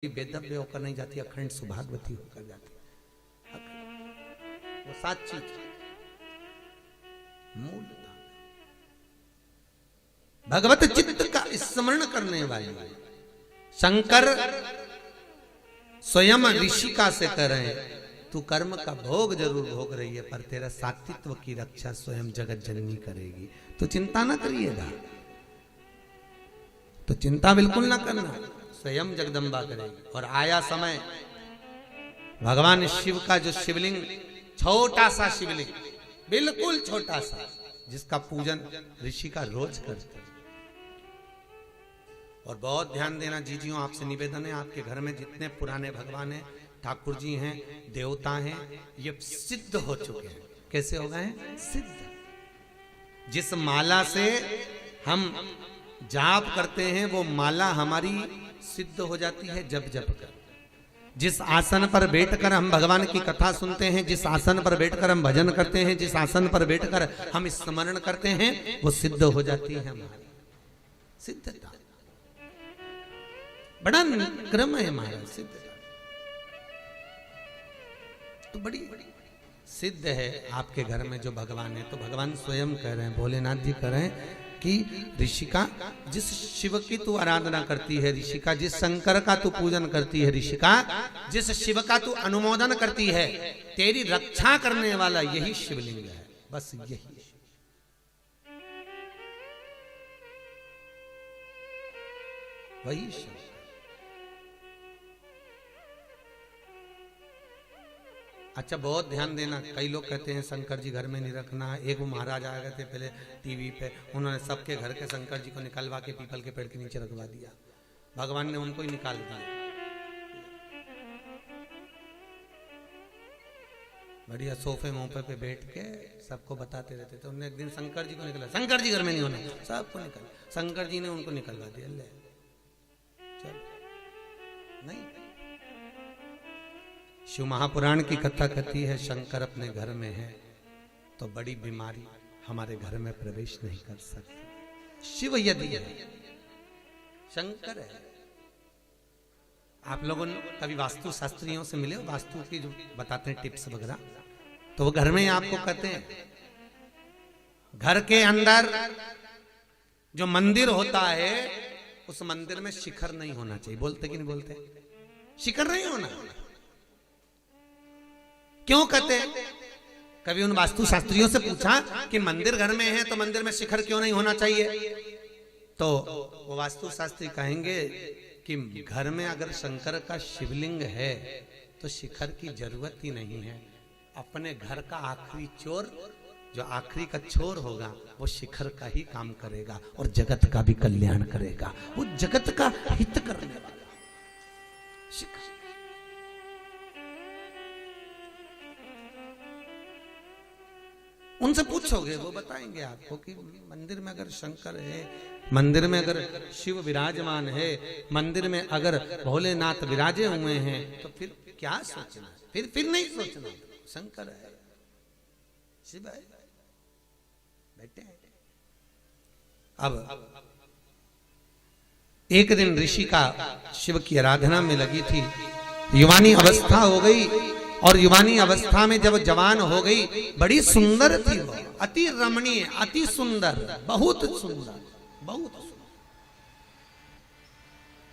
वेदव्य होकर नहीं जाती, अखंड सुभागवती होकर जाती। वो 7 चीज मूल भगवत चित्त का स्मरण करने वाली शंकर स्वयं ऋषिका से कह रहे हैं, तू कर्म का भोग जरूर भोग रही है पर तेरा सात्वित्व की रक्षा स्वयं जगत जननी करेगी, तो चिंता ना करिएगा, तो चिंता बिल्कुल ना करना, स्वयं जगदम्बा करेगी। और आया समय भगवान शिव का जो शिवलिंग, छोटा सा शिवलिंग, बिल्कुल छोटा सा, जिसका पूजन ऋषि का रोज करते। और बहुत ध्यान देना जीजियों, आपसे निवेदन है, आपके घर में जितने पुराने भगवान हैं, ठाकुर जी हैं, देवता हैं, ये सिद्ध हो चुके हैं। कैसे हो गए हैं? सिद्ध। जिस माला से हम जाप करते हैं वो माला हमारी सिद्ध हो जाती है जब जप कर। जिस आसन पर बैठकर हम भगवान की कथा सुनते हैं, जिस आसन पर बैठकर हम भजन करते हैं, जिस आसन पर बैठकर हम स्मरण करते हैं, वो सिद्ध हो जाती है हमारी सिद्धता। बड़ा क्रम है हमारा सिद्धता, तो बड़ी सिद्ध है आपके घर में जो भगवान है। तो भगवान स्वयं कह रहे हैं, भोलेनाथ जी कह रहे हैं कि ऋषिका, जिस शिव की तू आराधना करती है ऋषिका, जिस शंकर का तू पूजन करती है ऋषिका, जिस शिव का तू अनुमोदन करती है, तेरी रक्षा करने वाला यही शिवलिंग है, बस यही। वही शिव। अच्छा, बहुत ध्यान देना, कई लोग कहते हैं शंकर जी घर में नहीं रखना। एक वो महाराज आ गए थे पहले टीवी पे, उन्होंने सबके घर के शंकर जी को निकलवा के पीपल के पेड़ के नीचे रखवा दिया, भगवान ने उनको ही निकाल दिया। बढ़िया सोफे मोफे पे बैठ के सबको बताते रहते थे। उन्होंने एक दिन शंकर जी को निकला, शंकर जी घर में नहीं होना, सबको निकल, शंकर जी ने उनको निकलवा दिया। ले चल, नहीं, शिव महापुराण की कथा कहती है शंकर अपने घर में है तो बड़ी बीमारी हमारे घर में प्रवेश नहीं कर सकती। शिव यदि है, शंकर है। आप लोगों ने कभी वास्तु शास्त्रियों से मिले, वास्तु की जो बताते हैं टिप्स वगैरह, तो वो घर में आपको कहते हैं घर के अंदर जो मंदिर होता है उस मंदिर में शिखर नहीं होना चाहिए। बोलते कि नहीं बोलते? शिखर नहीं होना। क्यों कहते? कभी उन वास्तु शास्त्रियों से पूछा कि मंदिर घर में है तो मंदिर में शिखर क्यों नहीं होना चाहिए? तो वो वास्तु शास्त्री कहेंगे कि घर में अगर शंकर का शिवलिंग है तो शिखर की जरूरत ही नहीं है। अपने घर का आखिरी चोर, जो आखिरी का चोर होगा, वो शिखर का ही काम करेगा और जगत का भी कल्याण करेगा। वो जगत का हित करने वाला शिखर। उनसे पूछोगे वो बताएंगे आपको कि मंदिर में अगर शंकर है, मंदिर में अगर शिव विराजमान है, मंदिर में अगर भोलेनाथ विराजे हुए हैं, तो फिर क्या सोचना? फिर नहीं सोचना, शंकर है, शिव है, बैठे हैं। अब एक दिन ऋषि का शिव की आराधना में लगी थी, युवानी अवस्था हो गई, और युवानी अवस्था में जब जवान हो गई, बड़ी सुंदर थी वो, अति रमणीय, अति सुंदर, बहुत सुंदर, बहुत सुंदर।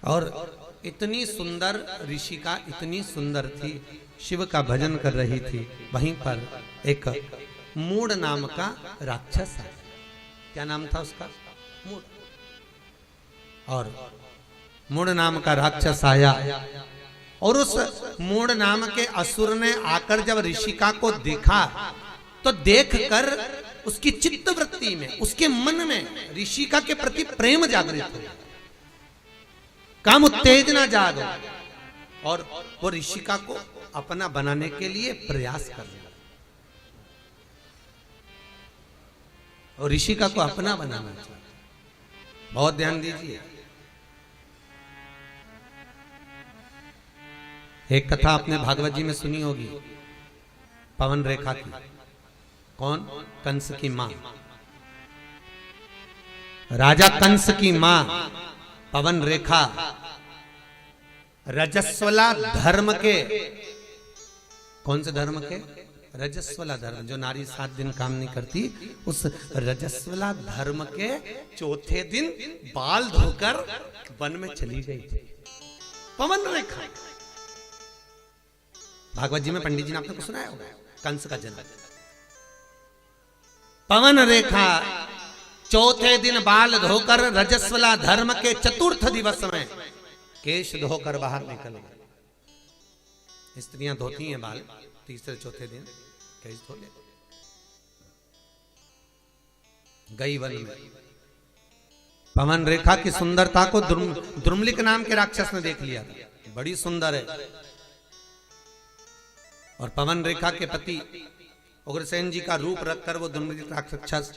और इतनी सुंदर ऋषिका, इतनी सुंदर थी, शिव का भजन कर रही थी। वहीं पर एक मूड नाम का राक्षस है। क्या नाम था उसका? मूड। और मूड नाम का राक्षस आया और उस मूड नाम के असुर ने आकर जब ऋषिका को देखा तो देखकर उसकी चित्त वृत्ति में, उसके मन में ऋषिका के प्रति प्रेम जागृत हो, काम उत्तेजना जाग, और वो ऋषिका को अपना बनाने के लिए प्रयास कर रहा, और ऋषिका को अपना बनाना चाहिए। बहुत ध्यान दीजिए, एक कथा आपने भागवत जी में सुनी होगी, पवन रेखा की। कौन? कंस की मां, राजा कंस की मां पवन रेखा रजस्वला धर्म के, कौन से धर्म के? रजस्वला धर्म, जो नारी 7 दिन काम नहीं करती, उस रजस्वला धर्म के चौथे दिन बाल धोकर वन में चली गई थी। पवन रेखा, भागवत जी में पंडित जी ने आपने को सुनाया होगा, कंस का जन्म। पवन रेखा चौथे दिन बाल धोकर रजस्वला धर्म के चतुर्थ दिवस में केश धोकर बाहर निकल गए। स्त्रियां धोती हैं बाल तीसरे चौथे दिन, केश धो ले गई वन में। पवन रेखा की सुंदरता को द्रुमलिक नाम के राक्षस ने देख लिया, बड़ी सुंदर है। और पवन रेखा के पति उग्रसेन जी का रूप रखकर वो द्रुमलिक राक्षस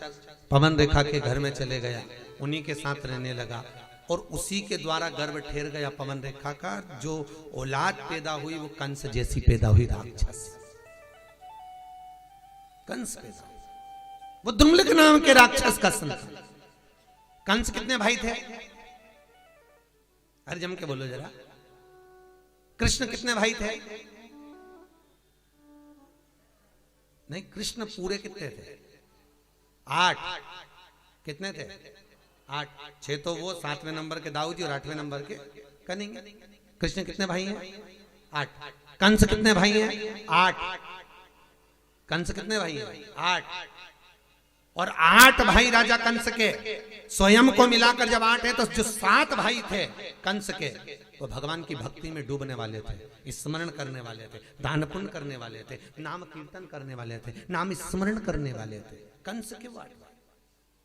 पवन रेखा के घर में चले गया, उन्हीं के साथ रहने लगा और उसी के द्वारा गर्भ ठेर गया पवन रेखा का। जो औलाद पैदा हुई वो कंस जैसी पैदा हुई, राक्षस कंस पैदा, वो द्रुमलिक नाम के राक्षस का संतान। कंस कितने भाई थे? अरे जम के बोलो जरा। कृष्ण कितने भाई थे? नहीं, कृष्ण पूरे कितने थे? 8। कितने थे? 8। 6 तो वो, 7वें नंबर के दाऊद जी और 8वें नंबर के कनिंग। कृष्ण कितने भाई हैं? 8। कंस कितने भाई हैं? 8। कंस कितने भाई हैं? 8। और 8 भाई राजा कंस के स्वयं को मिलाकर जब 8 है, तो जो 7 भाई थे कंस के, वो भगवान की भक्ति में डूबने वाले थे, स्मरण करने वाले थे, दान पुण्य करने वाले थे, नाम कीर्तन करने वाले थे, नाम स्मरण करने वाले थे। कंस के 8 भाई,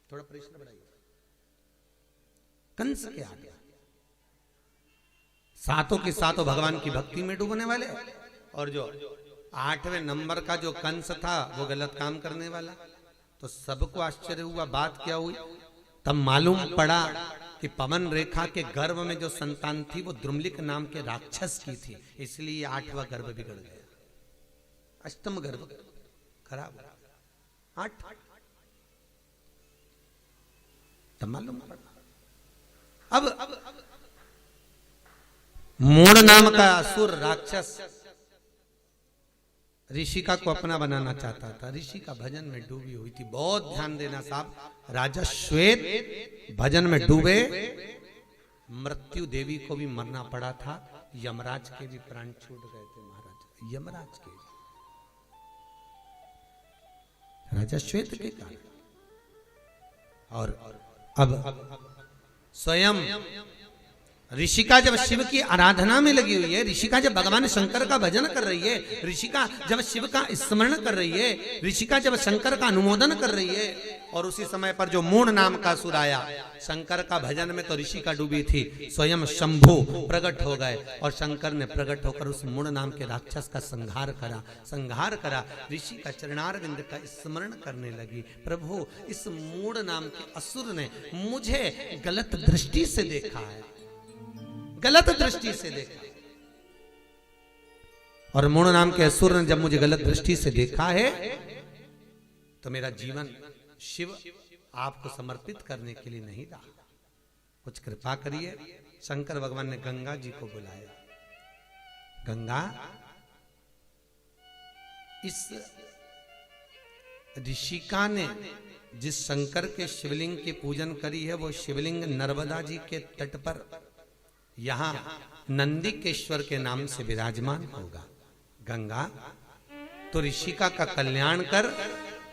थोड़ा प्रश्न बढ़ाइए, कंस के 8 सातों के सातों भगवान की भक्ति में डूबने वाले। और जो 8वें नंबर का जो कंस था वो गलत काम करने वाला। तो सबको आश्चर्य हुआ, बात क्या हुई? तब मालूम पड़ा कि पवन रेखा के गर्भ में जो संतान थी वो द्रुमलिक नाम के राक्षस की थी, इसलिए 8वां गर्भ बिगड़ गया, अष्टम गर्भ खराब। 8 तब मालूम पड़ा। अब मूढ़ नाम का असुर राक्षस ऋषिका को अपना बनाना चाहता था, ऋषिका भजन में डूबी हुई थी। बहुत ध्यान देना साहब, राजा श्वेत भजन में डूबे, मृत्यु देवी को भी मरना पड़ा था, यमराज के भी प्राण छूट गए थे महाराज, यमराज के, राजा श्वेत के कारण। और अब स्वयं ऋषिका जब शिव की आराधना में लगी हुई है, ऋषिका जब भगवान शंकर का भजन कर रही है, ऋषिका जब शिव का स्मरण कर रही है, ऋषिका जब शंकर का अनुमोदन कर रही है, और उसी समय पर जो मूढ़ नाम का असुर आया शंकर का भजन में, तो ऋषिका डूबी थी, स्वयं शंभु प्रकट हो गए और शंकर ने प्रकट होकर उस मूढ़ नाम के राक्षस का संहार करा। ऋषि का चरणारविंद का स्मरण करने लगी, प्रभु इस मूढ़ नाम के असुर ने मुझे गलत दृष्टि से देखा है, गलत दृष्टि से देखा। और मूढ़ नाम के असुर ने जब मुझे गलत दृष्टि से देखा है, तो मेरा जीवन शिव आपको समर्पित करने के लिए नहीं रहा, कुछ कृपा करिए। शंकर भगवान ने गंगा जी को बुलाया। गंगा, इस ऋषिका ने जिस शंकर के शिवलिंग की पूजन करी है, वो शिवलिंग नर्मदा जी के तट पर यहां नंदिकेश्वर के नाम से विराजमान होगा। गंगा, तो ऋषिका का कल्याण कर।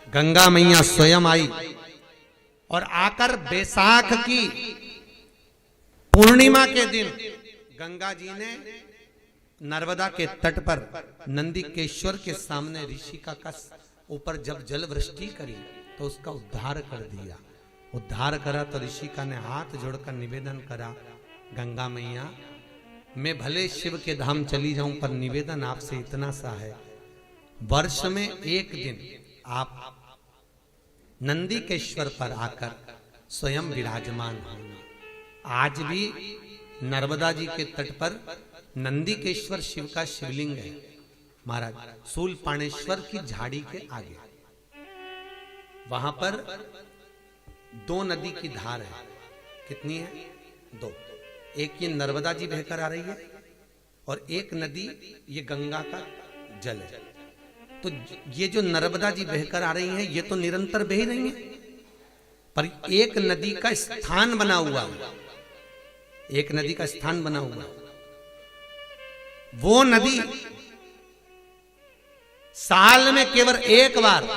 गंगा मैया स्वयं आई और आकर बैसाख की पूर्णिमा के दिन गंगा जी ने नर्मदा के तट पर नंदिकेश्वर के सामने ऋषिका का ऊपर जब जल वृष्टि करी तो उसका उद्धार कर दिया। उद्धार करा तो ऋषिका ने हाथ जोड़कर निवेदन करा, गंगा मैया मैं भले शिव के धाम चली जाऊं, पर निवेदन आपसे इतना सा है, वर्ष में एक दिन आप नंदिकेश्वर पर आकर स्वयं विराजमान होना। आज भी नर्मदा जी के तट पर नंदिकेश्वर शिव का शिवलिंग है महाराज, शूलपाणेश्वर की झाड़ी के आगे। वहां पर 2 नदी की धार है। कितनी है? 2। एक ये नर्मदा जी बहकर आ रही है और एक नदी ये गंगा का जल है। तो ये जो नर्मदा जी बहकर आ रही हैं ये तो निरंतर बह रही हैं, पर एक नदी का स्थान बना हुआ है, एक नदी का स्थान बना हुआ है। वो नदी साल में केवल एक बार,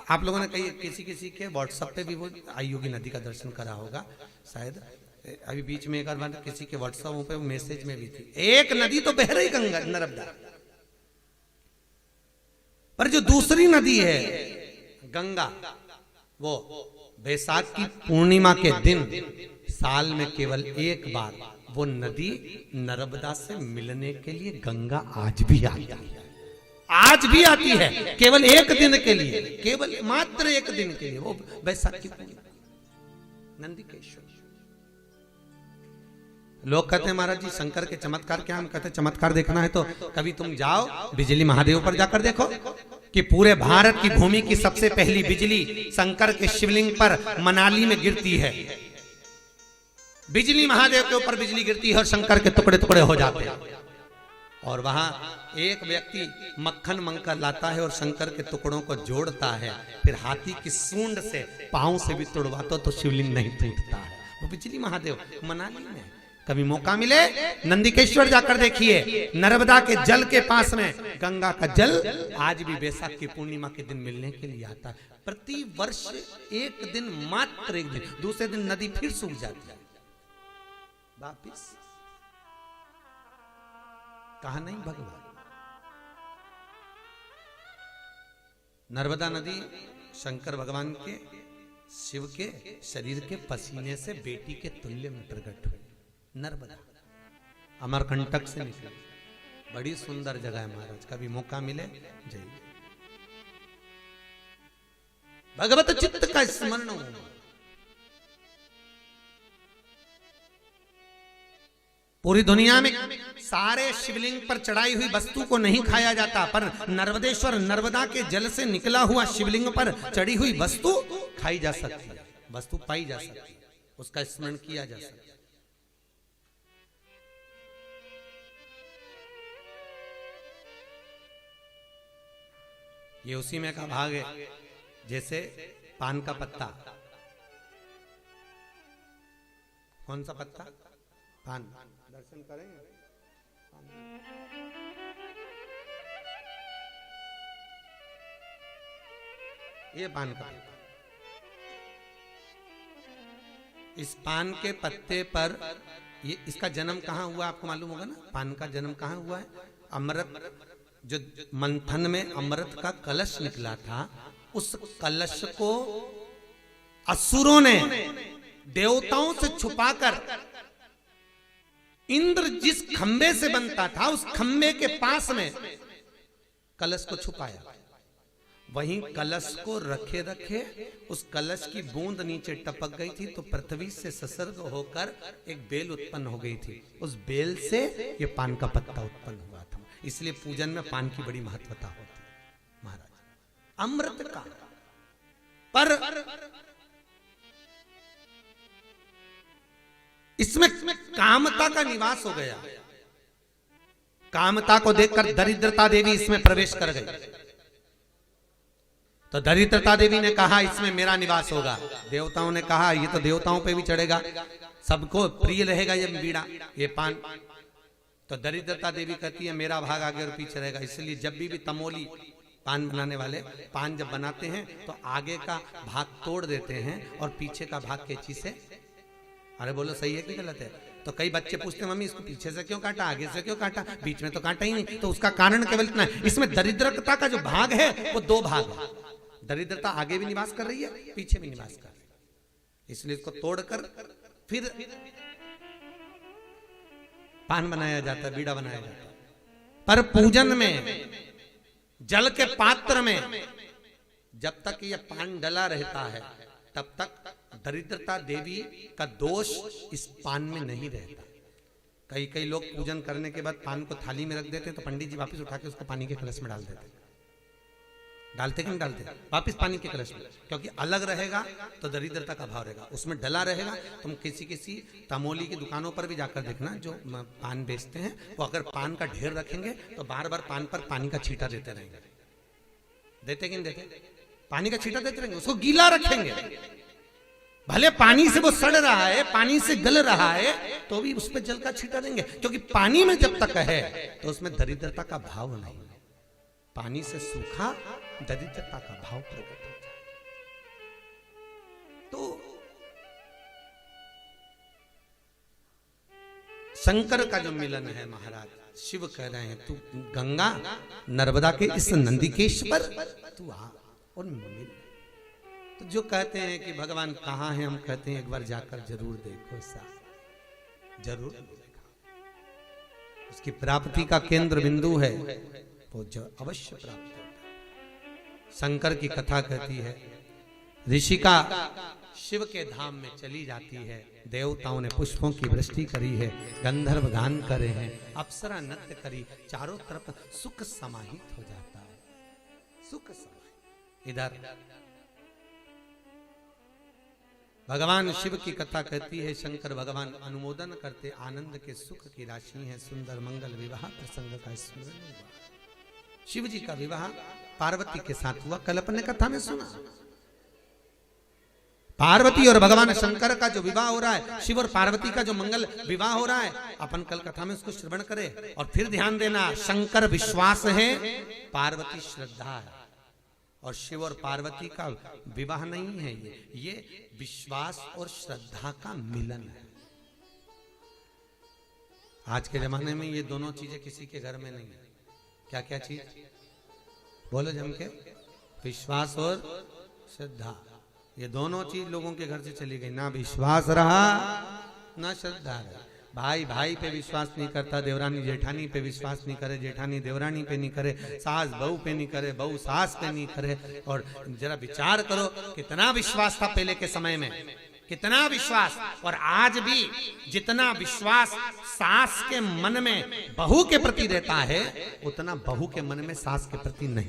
आप लोगों ने कहीं किसी के व्हाट्सएप पे भी वो आई होगी, नदी का दर्शन करा होगा शायद, अभी बीच में एक बार किसी के व्हाट्सएप पे मैसेज में भी थी। एक नदी तो बह रही गंगा नर्मदा, पर जो दूसरी नदी है गंगा, वो बैसाख की पूर्णिमा के दिन साल में केवल एक बार वो नदी नर्मदा से मिलने के लिए गंगा आज भी आती है, आज भी आती है, केवल एक दिन के लिए, केवल मात्र एक दिन के लिए, वो बैसाख की पूर्णिमा नंदिकेश्वर। लोग कहते हैं महाराज जी शंकर के चमत्कार क्या? हम कहते हैं चमत्कार देखना है तो कभी तुम जाओ बिजली महादेव पर जाकर देखो कि पूरे भारत की भूमि की सबसे पहली बिजली शंकर के शिवलिंग पर मनाली में गिरती है। बिजली महादेव के ऊपर बिजली गिरती है और शंकर के टुकड़े टुकड़े हो जाते हैं, और वहां एक व्यक्ति मक्खन मंकर लाता है और शंकर के टुकड़ों को जोड़ता है, फिर हाथी की सूंड से पांव से भी तोड़वाता तो शिवलिंग नहीं टूटता है। वो बिजली महादेव मनाली में। कभी मौका मिले नंदिकेश्वर जाकर देखिए, नर्मदा के जल के पास में गंगा का जल आज भी बैसाख की पूर्णिमा के दिन मिलने के लिए आता है। प्रति वर्ष एक दिन, मात्र एक दिन, दूसरे दिन नदी फिर सूख जाती है वापिस। कहा नहीं भगवान? नर्मदा नदी शंकर भगवान के, शिव के शरीर के पसीने से बेटी के तुल्य में प्रकट हुई। नर्मदा अमरकंटक से निकली, बड़ी सुंदर जगह है महाराज, कभी मौका मिले जाइए। भगवत चित्त का स्मरण हो। पूरी दुनिया में सारे शिवलिंग पर चढ़ाई हुई वस्तु को नहीं खाया जाता, पर नर्मदेश्वर नर्मदा के जल से निकला हुआ शिवलिंग पर चढ़ी हुई वस्तु खाई जा सकती है, वस्तु पाई जा सकती है, उसका स्मरण किया जा सकता है। ये उसी में का भाग है, जैसे पान का पत्ता, कौन सा पत्ता? पान। दर्शन करेंगे ये पान का पत्ता। इस पान के पत्ते पर ये, इसका जन्म कहाँ हुआ आपको मालूम होगा ना? पान का जन्म कहाँ हुआ है? अमृत, जो मंथन में अमृत का कलश निकला था, उस कलश को असुरों ने देवताओं से छुपाकर इंद्र जिस खंबे से बनता था उस खंबे के पास में कलश को छुपाया। वहीं कलश को रखे रखे उस कलश की बूंद नीचे टपक गई थी, तो पृथ्वी से संसर्ग होकर एक बेल उत्पन्न हो गई थी। उस बेल से ये पान का पत्ता उत्पन्न हुआ था। इसलिए पूजन में पान की बड़ी महत्वता होती है महाराज। अमृत का पर इसमें कामता का निवास हो गया। कामता को देखकर दरिद्रता देवी इसमें प्रवेश कर गई। तो दरिद्रता देवी ने कहा इसमें मेरा निवास होगा। देवताओं ने कहा ये तो देवताओं पे भी चढ़ेगा, सबको प्रिय रहेगा ये बीड़ा, ये पान। तो दरिद्रता देवी कहती है मेरा भाग आगे और पीछे रहेगा। इसलिए जब भी तमोली पान बनाने वाले पान जब बनाते हैं तो आगे का भाग तोड़ देते हैं और पीछे का भाग कैंची से, अरे बोलो सही है कि गलत है? तो कई बच्चे पूछते हैं मम्मी इसको पीछे से क्यों काटा, आगे से क्यों काटा, बीच में तो काटा ही नहीं। तो उसका कारण केवल इतना है, इसमें दरिद्रता का जो भाग है वो दो भाग है। दरिद्रता आगे भी निवास कर रही है, पीछे भी निवास कर रही है। इसलिए इसको तोड़कर फिर पान बनाया जाता है, बीड़ा बनाया जाता है। पर पूजन में जल के पात्र में जब तक ये पान डला रहता है तब तक दरिद्रता देवी का दोष इस पान में नहीं रहता। कई कई लोग पूजन करने के बाद पान को थाली में रख देते हैं, तो पंडित जी वापस उठा के उसको पानी के कलश में डाल देते हैं। डालते कि नहीं डालते? वापिस पानी के कलश में, क्योंकि अलग रहेगा तो दरिद्रता का भाव रहेगा, उसमें डला रहेगा। तुम किसी तमोली की दुकानों पर भी जाकर देखना, जो पान बेचते हैं, वो अगर पान का ढेर रखेंगे तो बार बार पान पर पानी का छींटा देते रहेंगे। देते कि नहीं देते? पानी का छींटा देते रहेंगे, उसको गीला रखेंगे। भले पानी से वो सड़ रहा है, पानी से गल रहा है, तो भी उस पर जल का छींटा देंगे, क्योंकि पानी में जब तक है तो उसमें दरिद्रता का भाव नहीं। पानी से सूखा दरिद्रता का भाव प्रकट हो जाए। तो शंकर का जो मिलन है महाराज, शिव कह रहे हैं तू गंगा नर्मदा के इस नंदिकेश्वर तू आ और मिल। तो जो कहते हैं कि भगवान कहाँ है, हम कहते हैं एक बार जाकर जरूर देखो साहब, जरूर देखा। उसकी प्राप्ति का केंद्र बिंदु है, वो जो अवश्य प्राप्त होता है। शंकर की कथा कहती है, ऋषिका शिव के धाम में चली जाती है, देवताओं ने पुष्पों की वृष्टि करी है, गंधर्व गान करे हैं, अप्सरा नृत्य करी, चारों तरफ सुख समाहित हो जाता है, सुख समाहित। इधर भगवान शिव की कथा कहती है, शंकर भगवान अनुमोदन करते, आनंद के सुख की राशि है, सुंदर मंगल विवाह प्रसंग का स्मरण हुआ। शिव जी का विवाह पार्वती के साथ हुआ, कल अपने कथा में सुना। पार्वती और भगवान शंकर का जो विवाह हो रहा है, शिव और पार्वती का जो मंगल विवाह हो रहा है, अपन कल कथा में उसको श्रवण करें। और फिर ध्यान देना, शंकर विश्वास है, पार्वती श्रद्धा है, और शिव और पार्वती का विवाह नहीं है, ये विश्वास और श्रद्धा का मिलन है। आज के जमाने में ये दोनों चीजें किसी के घर में नहीं है। क्या क्या चीज बोलो जम के? विश्वास और श्रद्धा, ये दोनों चीज लोगों के घर से चली गई। ना विश्वास रहा ना श्रद्धा रहा। भाई भाई पे विश्वास नहीं करता, देवरानी जेठानी पे विश्वास नहीं करे, जेठानी देवरानी पे नहीं करे, सास बहू पे नहीं करे, बहू सास पे नहीं करे। और जरा विचार करो, कितना विश्वास था पहले के समय में, कितना विश्वास। और आज भी जितना विश्वास सास के मन में बहू के प्रति रहता है, उतना बहू के मन में सास के प्रति नहीं।